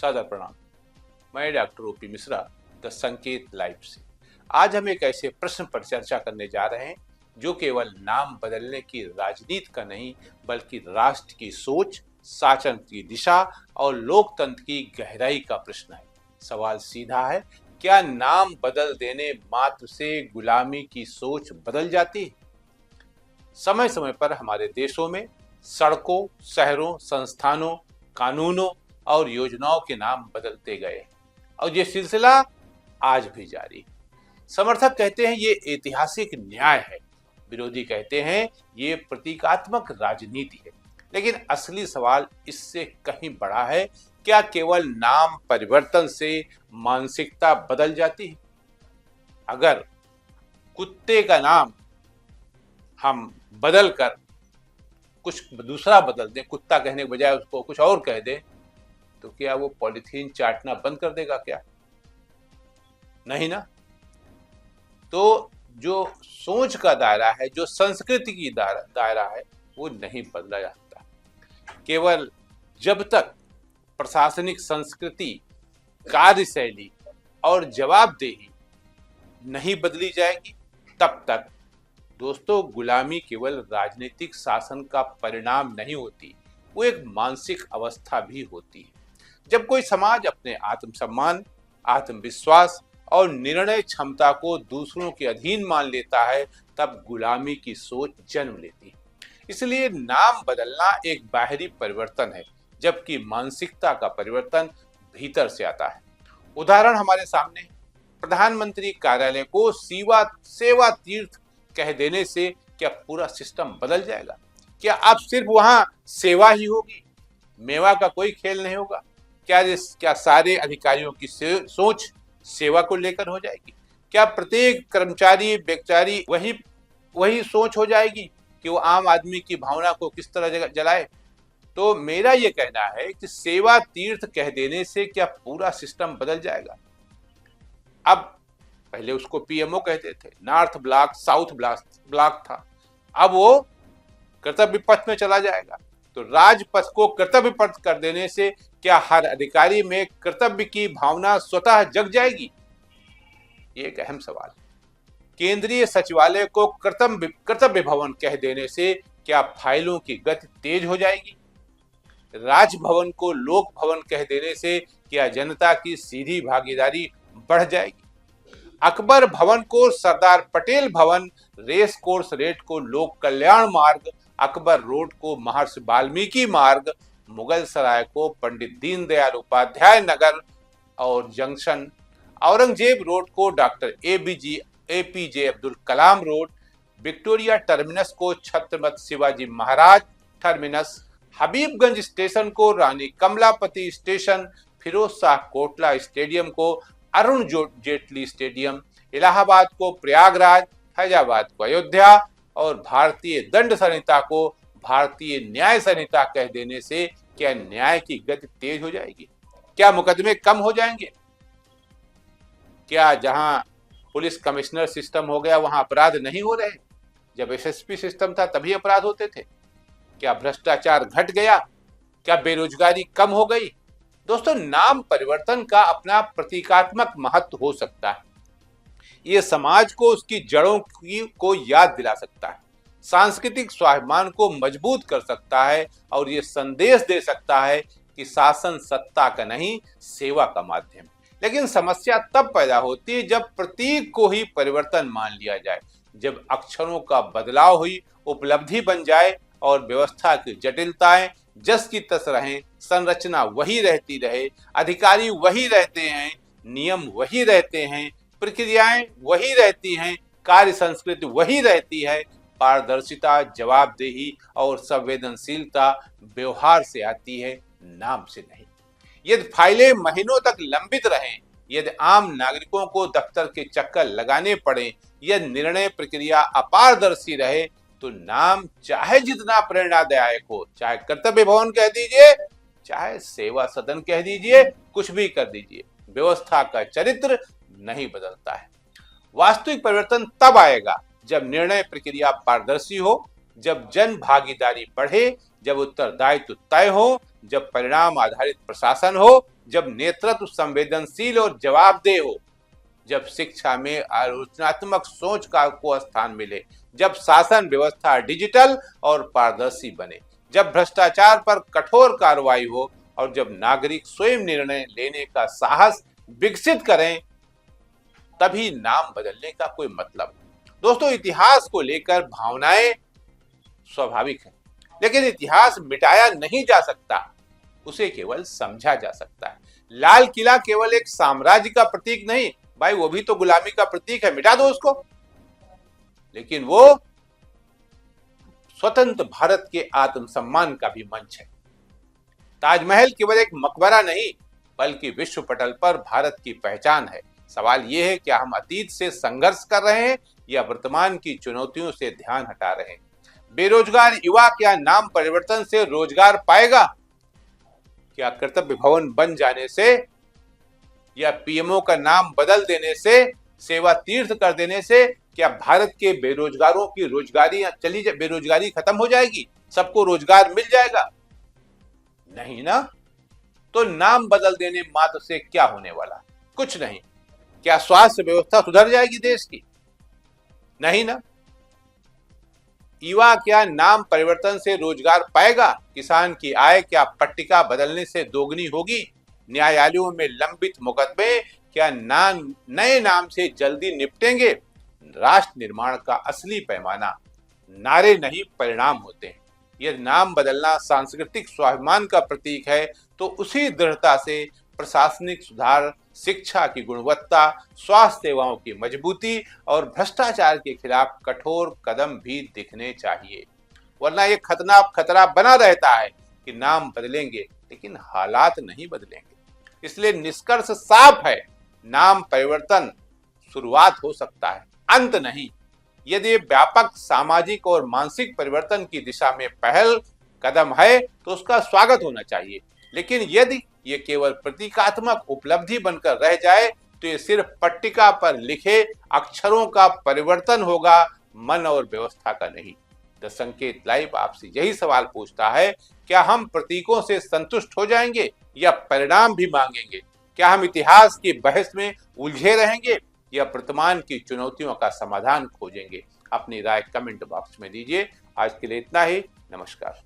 सादर प्रणाम। मैं डॉक्टर ओपी मिश्रा द संकेत लाइव से आज हम एक ऐसे प्रश्न पर चर्चा करने जा रहे हैं जो केवल नाम बदलने की राजनीति का नहीं बल्कि राष्ट्र की सोच, शासन की दिशा और लोकतंत्र की गहराई का प्रश्न है। सवाल सीधा है, क्या नाम बदल देने मात्र से गुलामी की सोच बदल जाती है? समय समय पर हमारे देशों में सड़कों, शहरों, संस्थानों, कानूनों और योजनाओं के नाम बदलते गए और ये सिलसिला आज भी जारी है। समर्थक कहते हैं ये ऐतिहासिक न्याय है, विरोधी कहते हैं ये प्रतीकात्मक राजनीति है। लेकिन असली सवाल इससे कहीं बड़ा है, क्या केवल नाम परिवर्तन से मानसिकता बदल जाती है? अगर कुत्ते का नाम हम बदल कर कुछ दूसरा बदल दें, कुत्ता कहने के बजाय उसको कुछ और कह दें, तो क्या वो पॉलिथीन चाटना बंद कर देगा क्या? नहीं ना। तो जो सोच का दायरा है, जो संस्कृति की दायरा है, वो नहीं बदला जाता। केवल जब तक प्रशासनिक संस्कृति, कार्यशैली और जवाबदेही नहीं बदली जाएगी, तब तक दोस्तों गुलामी केवल राजनीतिक शासन का परिणाम नहीं होती, वो एक मानसिक अवस्था भी होती है। जब कोई समाज अपने आत्मसम्मान, आत्मविश्वास और निर्णय क्षमता को दूसरों के अधीन मान लेता है, तब गुलामी की सोच जन्म लेती है। इसलिए नाम बदलना एक बाहरी परिवर्तन है, जबकि मानसिकता का परिवर्तन भीतर से आता है। उदाहरण हमारे सामने है। प्रधानमंत्री कार्यालय को सेवा तीर्थ कह देने से क्या पूरा सिस्टम बदल जाएगा? क्या अब सिर्फ वहां सेवा ही होगी, मेवा का कोई खेल नहीं होगा? क्या सारे अधिकारियों की सोच सेवा को लेकर हो जाएगी? क्या प्रत्येक कर्मचारी बेचारी वही सोच हो जाएगी कि वो आम आदमी की भावना को किस तरह जलाए? तो मेरा ये कहना है कि सेवा तीर्थ कह देने से क्या पूरा सिस्टम बदल जाएगा? अब पहले उसको पीएमओ कहते थे, नॉर्थ ब्लॉक, साउथ ब्लॉक था, अब वो कर्तव्य पथ में चला जाएगा। तो राजपथ को कर्तव्य पथ कर देने से क्या हर अधिकारी में कर्तव्य की भावना स्वतः जग जाएगी? ये एक अहम सवाल है। केंद्रीय सचिवालय को कर्तव्य भवन कह देने से क्या फाइलों की गति तेज हो जाएगी? राजभवन को लोक भवन कह देने से क्या जनता की सीधी भागीदारी बढ़ जाएगी? अकबर भवन को सरदार पटेल भवन, रेस कोर्स रेट को लोक कल्याण मार्ग, अकबर रोड को महर्षि वाल्मीकि मार्ग, मुगल सराय को पंडित दीनदयाल उपाध्याय नगर और जंक्शन, औरंगजेब रोड को doctor APJ Abdul Kalam road, Victoria terminus को छत्रपति शिवाजी महाराज टर्मिनस, हबीबगंज स्टेशन को रानी कमलापति स्टेशन, फिरोज शाह कोटला स्टेडियम को अरुण जेटली स्टेडियम, इलाहाबाद को प्रयागराज, फैजाबाद को अयोध्या और भारतीय दंड संहिता को भारतीय न्याय संहिता कह देने से क्या न्याय की गति तेज हो जाएगी? क्या मुकदमे कम हो जाएंगे? क्या जहां पुलिस कमिश्नर सिस्टम हो गया वहां अपराध नहीं हो रहे? जब एसएसपी सिस्टम था तभी अपराध होते थे। क्या भ्रष्टाचार घट गया? क्या बेरोजगारी कम हो गई? दोस्तों, नाम परिवर्तन का अपना प्रतीकात्मक महत्व हो सकता है। ये समाज को उसकी जड़ों को याद दिला सकता है, सांस्कृतिक स्वाभिमान को मजबूत कर सकता है और ये संदेश दे सकता है कि शासन सत्ता का नहीं, सेवा का माध्यम। लेकिन समस्या तब पैदा होती है जब प्रतीक को ही परिवर्तन मान लिया जाए, जब अक्षरों का बदलाव ही उपलब्धि बन जाए और व्यवस्था की जटिलताएं जस की तस रहें, संरचना वही रहती रहे, अधिकारी वही रहते हैं, नियम वही रहते हैं, प्रक्रियाएं वही रहती हैं, कार्य संस्कृति वही रहती है, पारदर्शिता, जवाबदेही और संवेदनशीलता व्यवहार से आती है, नाम से नहीं। यदि फाइलें महीनों तक लंबित रहें, यदि आम नागरिकों को दफ्तर के चक्कर लगाने पड़े, यदि निर्णय प्रक्रिया अपारदर्शी रहे, तो नाम चाहे जितना प्रेरणादायक हो, चाहे कर्तव्य भवन कह दीजिए, चाहे सेवा सदन कह दीजिए, कुछ भी कर दीजिए, व्यवस्था का चरित्र नहीं बदलता है। वास्तविक परिवर्तन तब आएगा जब निर्णय प्रक्रिया पारदर्शी हो, जब जन भागीदारी बढ़े, जब उत्तरदायित्व तय हो, जब परिणाम आधारित प्रशासन हो, जब नेतृत्व संवेदनशील और जवाबदेह हो, जब शिक्षा में आलोचनात्मक सोच को स्थान मिले, जब शासन व्यवस्था डिजिटल और पारदर्शी बने, जब भ्रष्टाचार पर कठोर कार्रवाई हो और जब नागरिक स्वयं निर्णय लेने का साहस विकसित करें, तभी नाम बदलने का कोई मतलब है। दोस्तों, इतिहास को लेकर भावनाएं स्वाभाविक है, लेकिन इतिहास मिटाया नहीं जा सकता, उसे केवल समझा जा सकता है। लाल किला केवल एक साम्राज्य का प्रतीक नहीं भाई, वो भी तो गुलामी का प्रतीक है, मिटा दो उसको। लेकिन वो स्वतंत्र भारत के आत्मसम्मान का भी मंच है। ताजमहल केवल एक मकबरा नहीं, बल्कि विश्व पटल पर भारत की पहचान है। सवाल यह है, क्या हम अतीत से संघर्ष कर रहे हैं या वर्तमान की चुनौतियों से ध्यान हटा रहे हैं? बेरोजगार युवा क्या नाम परिवर्तन से रोजगार पाएगा? क्या कर्तव्य भवन बन जाने से या पीएमओ का नाम बदल देने से, सेवा तीर्थ कर देने से क्या भारत के बेरोजगारों की बेरोजगारी खत्म हो जाएगी? सबको रोजगार मिल जाएगा? नहीं ना। तो नाम बदल देने मात्र से क्या होने वाला? कुछ नहीं। क्या स्वास्थ्य व्यवस्था सुधर जाएगी देश की? नहीं ना। युवा क्या नाम परिवर्तन से रोजगार पाएगा? किसान की आय क्या पट्टिका बदलने से दोगुनी होगी? न्यायालयों में लंबित मुकदमे क्या नए नाम से जल्दी निपटेंगे? राष्ट्र निर्माण का असली पैमाना नारे नहीं, परिणाम होते हैं। यह नाम बदलना सांस्कृतिक स्वाभिमान का प्रतीक है, तो उसी दृढ़ता से प्रशासनिक सुधार, शिक्षा की गुणवत्ता, स्वास्थ्य सेवाओं की मजबूती और भ्रष्टाचार के खिलाफ कठोर कदम भी दिखने चाहिए। वरना ये खतरा बना रहता है कि नाम बदलेंगे लेकिन हालात नहीं बदलेंगे। इसलिए निष्कर्ष साफ है, नाम परिवर्तन शुरुआत हो सकता है, अंत नहीं। यदि व्यापक सामाजिक और मानसिक परिवर्तन की दिशा में पहल कदम है तो उसका स्वागत होना चाहिए। लेकिन यदि ये केवल प्रतीकात्मक उपलब्धि बनकर रह जाए तो ये सिर्फ पट्टिका पर लिखे अक्षरों का परिवर्तन होगा, मन और व्यवस्था का नहीं। द संकेत लाइव आपसे यही सवाल पूछता है, क्या हम प्रतीकों से संतुष्ट हो जाएंगे या परिणाम भी मांगेंगे? क्या हम इतिहास की बहस में उलझे रहेंगे या वर्तमान की चुनौतियों का समाधान खोजेंगे? अपनी राय कमेंट बॉक्स में दीजिए। आज के लिए इतना ही। नमस्कार।